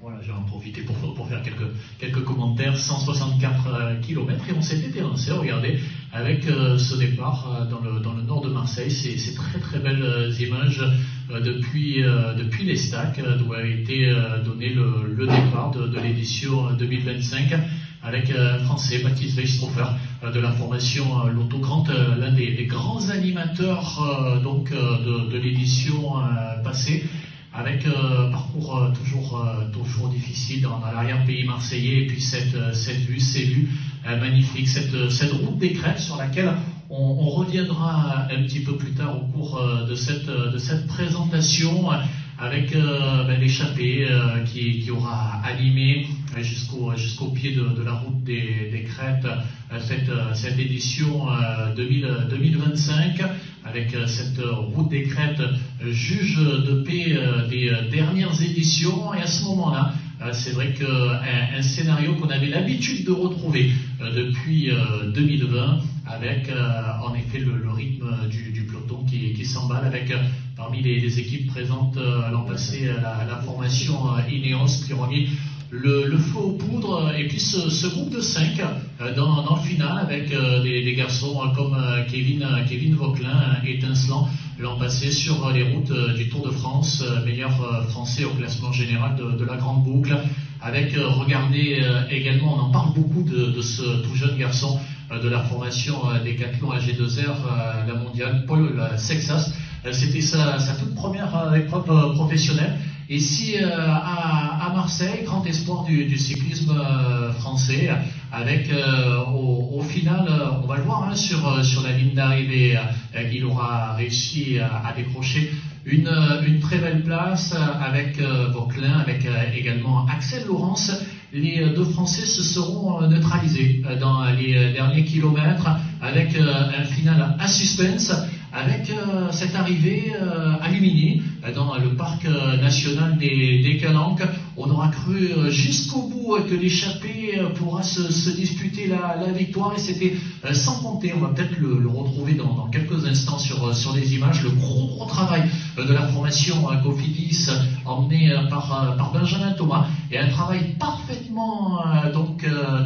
Voilà, j'ai en profité pour faire quelques commentaires. 164 km et on s'était lancé, regardez, avec ce départ dans le nord de Marseille. Ces très belles images depuis l'Estac, d'où a été donné le départ de l'édition 2025 avec un Français, Baptiste Weistrofer, de la formation Lotto Grand, l'un des grands animateurs de l'édition passée. Avec parcours toujours difficile dans l'arrière-pays marseillais, et puis cette vue, ces vues magnifiques, cette route des crêtes sur laquelle on reviendra un petit peu plus tard au cours de cette présentation, avec l'échappée qui aura animé jusqu'au pied de la route des crêtes cette édition 2025, avec cette route des crêtes juge de paix des dernières éditions. Et à ce moment-là, c'est vrai qu'un scénario qu'on avait l'habitude de retrouver depuis 2020, avec en effet le rythme du peloton qui s'emballe, avec parmi les équipes présentes l'an passé la formation Ineos qui aura mis le feu aux poudres, et puis ce groupe de 5 dans le final, avec des garçons comme Kevin Vauquelin, étincelant l'an passé sur les routes du Tour de France, meilleur français au classement général de la Grande Boucle, avec, regardez également, on en parle beaucoup de ce tout jeune garçon de la formation Décathlon AG2R, la mondiale, Paul Sexas. C'était sa toute première épreuve professionnelle. Et si à Marseille, grand espoir du cyclisme français, avec au final, on va le voir sur la ligne d'arrivée, il aura réussi à décrocher une très belle place avec Vauquelin, avec également Axel Laurence. Les deux Français se seront neutralisés dans les derniers kilomètres, avec un final à suspense, avec cette arrivée à Lumini dans le parc national des Calanques. On aura cru jusqu'au bout que l'échappée pourra se disputer la victoire, et c'était sans compter, on va peut-être le retrouver dans quelques instants sur les images, le gros travail de la formation Cofidis emmené par Benjamin Thomas, et un travail parfaitement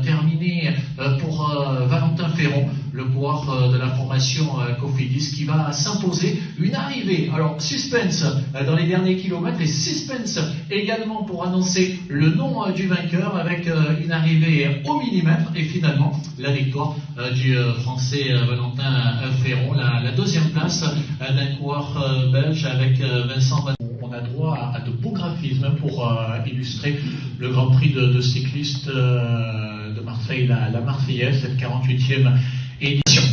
terminé pour Valentin Ferron, le coureur de la formation Cofidis, qui va s'imposer. Une arrivée, alors suspense dans les derniers kilomètres, et suspense également pour annoncer le nom du vainqueur, avec une arrivée au millimètre, et finalement la victoire du français Valentin Ferron, la deuxième place d'un coureur belge avec Vincent Van. On a droit à de beaux graphismes pour illustrer le Grand Prix de cyclistes de Marseille, la Marseillaise, cette 48e édition.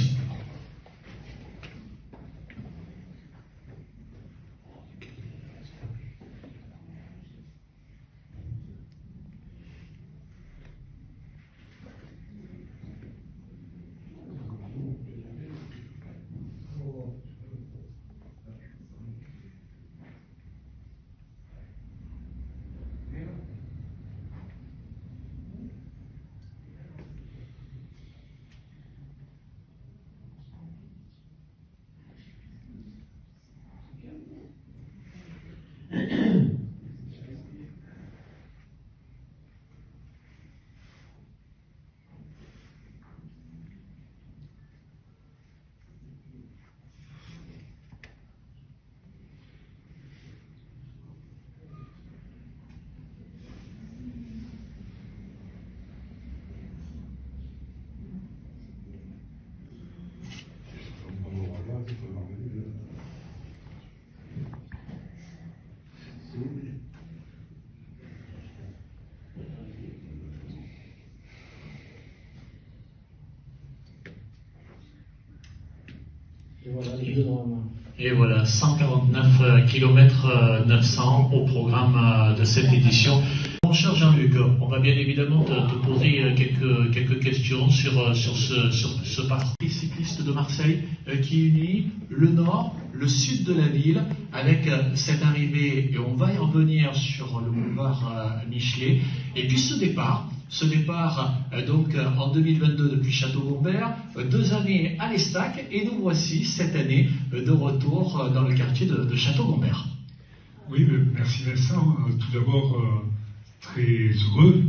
Et voilà, 149 km 900 au programme de cette édition. Mon cher Jean-Luc, on va bien évidemment te poser quelques questions sur ce parti cycliste de Marseille qui unit le nord, le sud de la ville, avec cette arrivée, et on va y revenir sur le boulevard Michelet, et puis ce départ donc en 2022 depuis Château-Gombert, 2 années à l'Estac, et nous voici cette année de retour dans le quartier de Château-Gombert. Oui, merci Vincent. Tout d'abord, très heureux,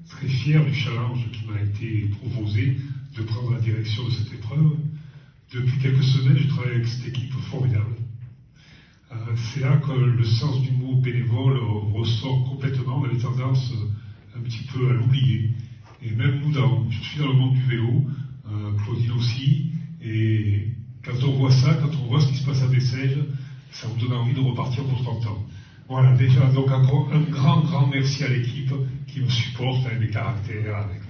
très fier du challenge qui m'a été proposé de prendre la direction de cette épreuve. Depuis quelques semaines, je travaille avec cette équipe formidable. C'est là que le sens du mot bénévole ressort complètement. On avait tendance un petit peu à l'oublier. Et même nous, je suis dans le monde du vélo, Claudine aussi, et quand on voit ça, quand on voit ce qui se passe à Bessèges, ça vous donne envie de repartir pour 30 ans. Voilà, déjà, donc encore un grand merci à l'équipe qui me supporte avec mes caractères, avec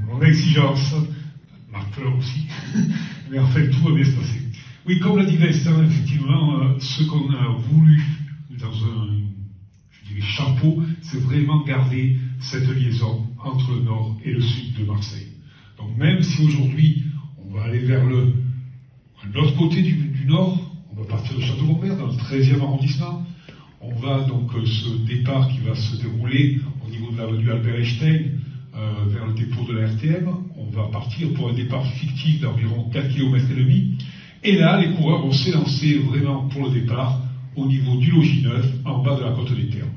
mon exigence, ma peur aussi, mais en fait, tout va bien se passer. Oui, comme l'a dit Vincent, effectivement, ce qu'on a voulu dans un, je dirais, chapeau, c'est vraiment garder cette liaison entre le nord et le sud de Marseille. Donc même si aujourd'hui, on va aller vers l'autre côté du nord, on va partir de Château-Gombert, dans le 13e arrondissement. On va donc, ce départ qui va se dérouler au niveau de l'avenue Albert Einstein, vers le dépôt de la RTM. On va partir pour un départ fictif d'environ 4,5 km. Et là, les coureurs vont s'élancer vraiment pour le départ au niveau du Logis Neuf, en bas de la côte des Termes.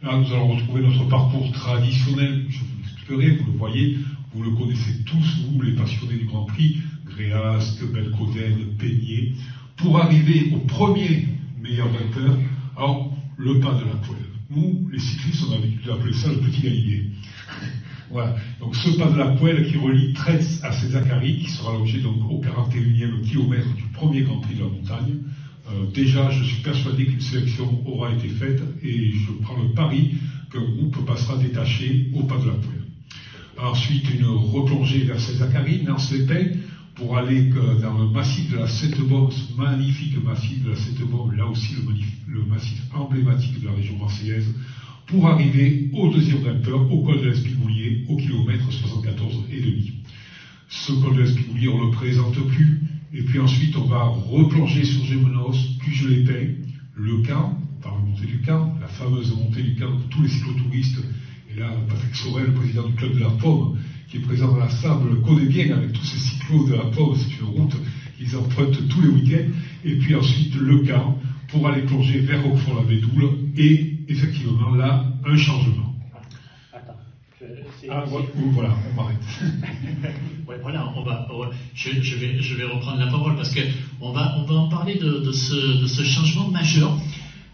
Là, nous allons retrouver notre parcours traditionnel. Je vous l'expliquerai, vous le voyez, vous le connaissez tous, vous, les passionnés du Grand Prix, Gréasque, Belcoden, Peigné, pour arriver au premier meilleur vainqueur, alors le pas de la poêle. Nous, les cyclistes, on a l'habitude d'appeler ça le petit Galilée. Voilà. Donc ce pas de la poêle qui relie Tretz à César-Carry, qui sera l'objet donc au 41e kilomètre du premier Grand Prix de la montagne. Déjà, je suis persuadé qu'une sélection aura été faite et je prends le pari qu'un groupe passera détaché au pas de la poêle. Ensuite, une replongée vers César-Carry, Nance-les-Pins, pour aller dans le massif de la Settebaume, ce magnifique massif de la Settebaume, là aussi le massif emblématique de la région marseillaise, pour arriver au deuxième grimpeur, au col de l'Espigoulier, au kilomètre 74,5. Ce col de l'Espigoulier, on ne le présente plus, et puis ensuite on va replonger sur Gémenos, Cuges-les-Pins, le Camp, par la montée du Camp, la fameuse montée du Camp de tous les cyclotouristes. Et là, Patrick Sorel, le président du club de la Pomme, qui est présent dans la Sable, le connaît bien avec tous ces cyclos de la Pomme. C'est une route qu'ils empruntent tous les week-ends. Et puis ensuite, le Camp, pour aller plonger vers Roquefort-la-Bédoule. Et effectivement, là, un changement. Voilà, on m'arrête. Ouais, voilà, je vais reprendre la parole parce que on va en parler de ce changement majeur.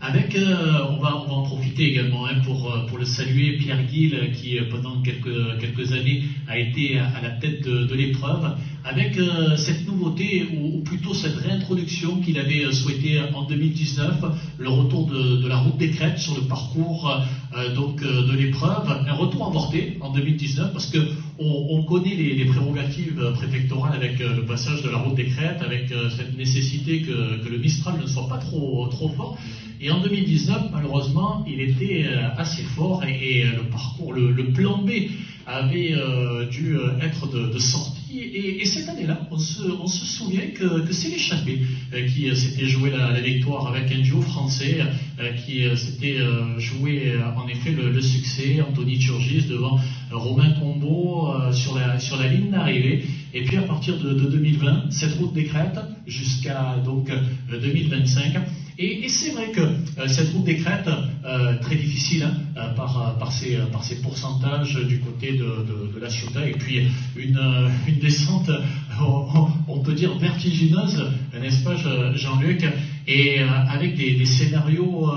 Avec, on va en profiter également pour le saluer, Pierre Guil, qui pendant quelques années a été à la tête de l'épreuve, avec cette nouveauté, ou plutôt cette réintroduction qu'il avait souhaité en 2019, le retour de la route des crêtes sur le parcours de l'épreuve, un retour avorté en 2019, parce que on connaît les prérogatives préfectorales avec le passage de la route des crêtes, avec cette nécessité que le Mistral ne soit pas trop fort. Et en 2019, malheureusement, il était assez fort et le parcours, le plan B avait dû être de sortie. Et cette année-là, on se souvient que c'est l'échappée qui s'était joué la victoire avec un duo français qui s'était joué en effet le succès, Anthony Turgis devant Romain Combeau sur la ligne d'arrivée. Et puis à partir de 2020, cette route des crêtes jusqu'à donc 2025. Et c'est vrai que cette route des crêtes, très difficile par ses pourcentages du côté de la Ciotat, et puis une descente, on peut dire vertigineuse, n'est-ce pas Jean-Luc, et avec des scénarios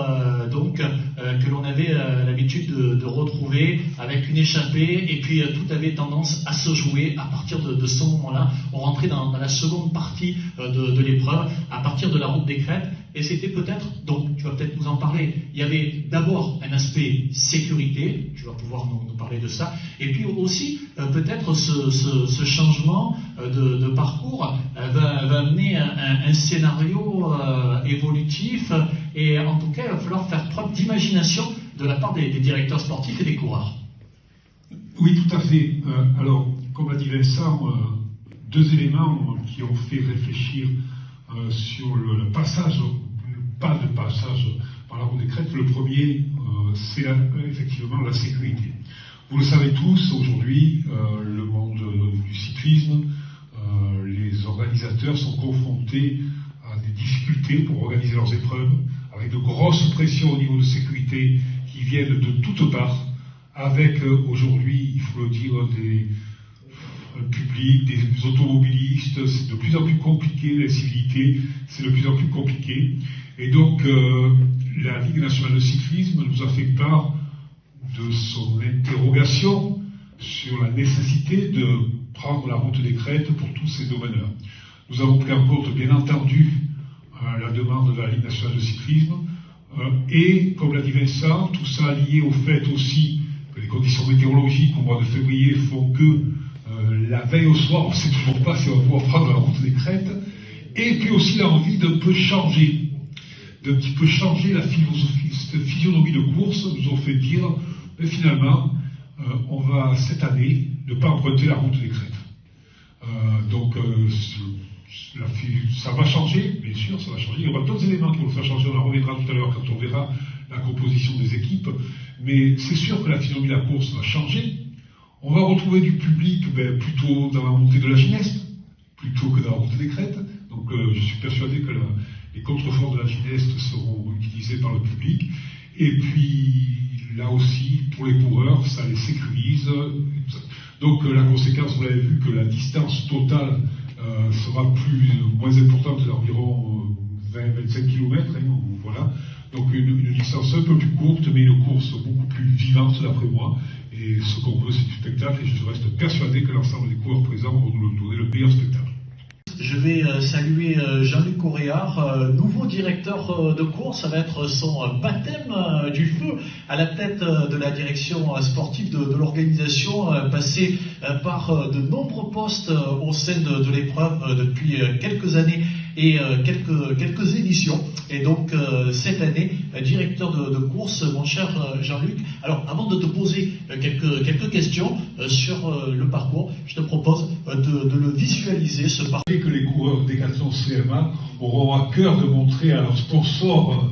que l'on avait l'habitude de retrouver, avec une échappée, et puis tout avait tendance à se jouer à partir de ce moment-là. On rentrait dans la seconde partie de l'épreuve, à partir de la route des crêtes. Et c'était peut-être, donc tu vas peut-être nous en parler, il y avait d'abord un aspect sécurité, tu vas pouvoir nous parler de ça, et puis aussi peut-être ce changement de parcours va amener un scénario évolutif, et en tout cas il va falloir faire preuve d'imagination de la part des directeurs sportifs et des coureurs. Oui, tout à fait. Alors, comme a dit Vincent, deux éléments qui ont fait réfléchir sur le passage, pas de passage par la route des crêtes. Le premier, c'est effectivement la sécurité. Vous le savez tous, aujourd'hui, le monde du cyclisme, les organisateurs sont confrontés à des difficultés pour organiser leurs épreuves, avec de grosses pressions au niveau de sécurité qui viennent de toutes parts, avec aujourd'hui, il faut le dire, un public, des automobilistes. C'est de plus en plus compliqué, les civilités, c'est de plus en plus compliqué. Et donc, la Ligue nationale de cyclisme nous a fait part de son interrogation sur la nécessité de prendre la route des crêtes pour tous ces domaines-là. Nous avons pris en compte, bien entendu, la demande de la Ligue nationale de cyclisme, et, comme l'a dit Vincent, tout ça lié au fait aussi que les conditions météorologiques au mois de février font que la veille au soir, on ne sait toujours pas si on va pouvoir prendre la route des crêtes, et puis aussi l'envie d'un peu changer, d'un petit peu changer la philosophie, cette physionomie de course nous ont fait dire, mais finalement, on va cette année ne pas emprunter la route des crêtes. Donc, ça va changer, bien sûr, ça va changer. Il y aura d'autres éléments qui vont le faire changer, on en reviendra tout à l'heure quand on verra la composition des équipes, mais c'est sûr que la physionomie de la course va changer. On va retrouver du public plutôt dans la montée de la Gineste, plutôt que dans la route des crêtes. Donc je suis persuadé que les contreforts de la Gineste seront utilisés par le public. Et puis là aussi, pour les coureurs, ça les sécurise. Donc la conséquence, vous l'avez vu, que la distance totale sera moins importante d'environ 20-25 km. Voilà. Donc une distance un peu plus courte, mais une course beaucoup plus vivante d'après moi. Et ce qu'on veut, c'est du spectacle, et je reste persuadé que l'ensemble des coureurs présents vont nous donner le meilleur spectacle. Je vais saluer Jean-Luc Coréard, nouveau directeur de course. Ça va être son baptême du feu à la tête de la direction sportive de l'organisation, passé par de nombreux postes au sein de l'épreuve depuis quelques années et quelques éditions. Et donc cette année, directeur de course, mon cher Jean-Luc. Alors avant de te poser quelques questions sur le parcours, je te propose de le visualiser, ce parcours. Que les coureurs Décathlon CMA auront à cœur de montrer à leurs sponsors,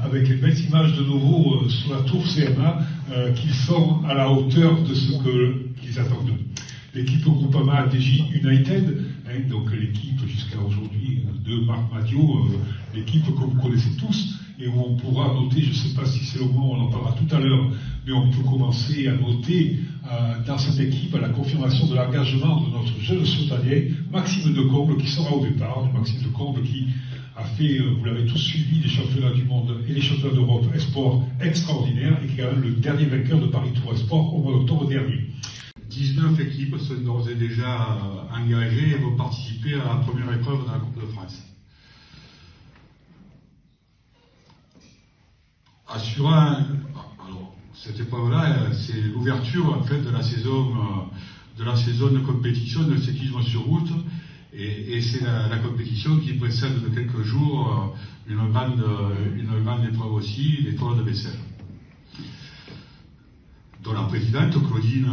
avec les belles images de nouveau sur la tour CMA, qu'ils sont à la hauteur de ce qu'ils attendent d'eux. L'équipe Groupama ADJ United, donc l'équipe jusqu'à aujourd'hui de Marc Mathieu, l'équipe que vous connaissez tous, et où on pourra noter, je ne sais pas si c'est le moment, on en parlera tout à l'heure, mais on peut commencer à noter dans cette équipe la confirmation de l'engagement de notre jeune sautalier, Maxime Decomble, qui sera au départ. Maxime Decomble qui a fait, vous l'avez tous suivi, les championnats du monde et les championnats d'Europe Esport extraordinaires, et qui est quand même le dernier vainqueur de Paris Tour Esport au mois d'octobre dernier. 19 équipes sont d'ores et déjà engagées et vont participer à la première épreuve de la Coupe de France. Alors, cette épreuve-là, c'est l'ouverture en fait de la saison de compétition de cyclisme sur route, et c'est la compétition qui précède de quelques jours une grande épreuve aussi, l'étoile de Bessèges, dont la présidente Claudine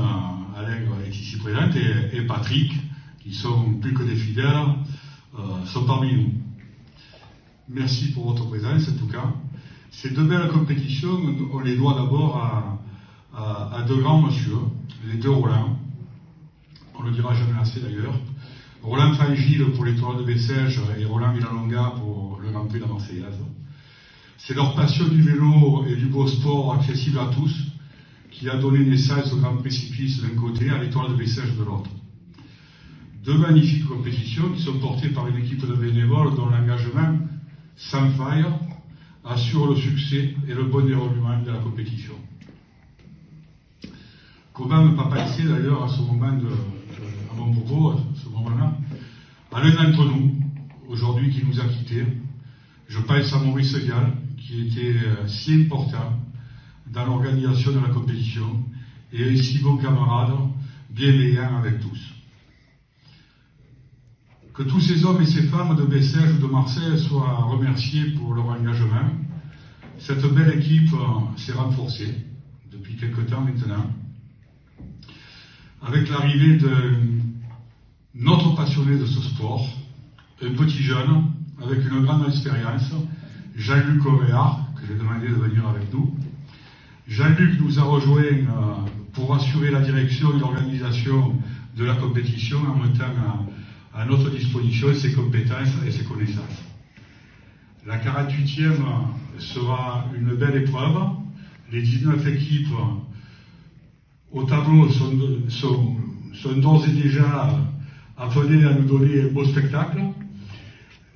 Allègre est ici présente, et Patrick, qui sont plus que des fidèles, sont parmi nous. Merci pour votre présence en tout cas. Ces deux belles compétitions, on les doit d'abord à deux grands monsieur, les deux Roland. On ne le dira jamais assez d'ailleurs. Roland Fangil pour l'étoile de Bessèges et Roland Villalonga pour le Grand Prix de la Marseillaise. C'est leur passion du vélo et du beau sport accessible à tous qui a donné naissance au Grand Précipice d'un côté, à l'étoile de Bessèges de l'autre. Deux magnifiques compétitions qui sont portées par une équipe de bénévoles dont l'engagement sans faille assure le succès et le bon déroulement de la compétition. Comment ne pas penser d'ailleurs à ce moment à mon propos, à ce moment-là, à l'un d'entre nous, aujourd'hui qui nous a quittés. Je pense à Maurice Gall, qui était si important dans l'organisation de la compétition, et un si bon camarade, bienveillant avec tous. Que tous ces hommes et ces femmes de Bessèges ou de Marseille soient remerciés pour leur engagement. Cette belle équipe s'est renforcée depuis quelque temps maintenant, avec l'arrivée d'un autre passionné de ce sport, un petit jeune avec une grande expérience, Jean-Luc Coréard, que j'ai demandé de venir avec nous. Jean-Luc nous a rejoints pour assurer la direction et l'organisation de la compétition en mettant à notre disposition ses compétences et ses connaissances. La 48e sera une belle épreuve, Les 19 équipes au tableau sont d'ores et déjà appelées à nous donner un beau spectacle.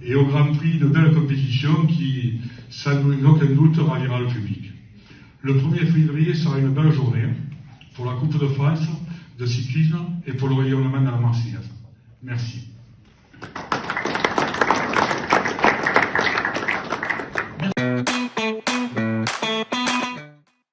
Et au Grand Prix, une belle compétition qui, sans aucun doute, ravira le public. Le 1er février sera une belle journée pour la Coupe de France de cyclisme et pour le rayonnement de la Marseillaise. Merci.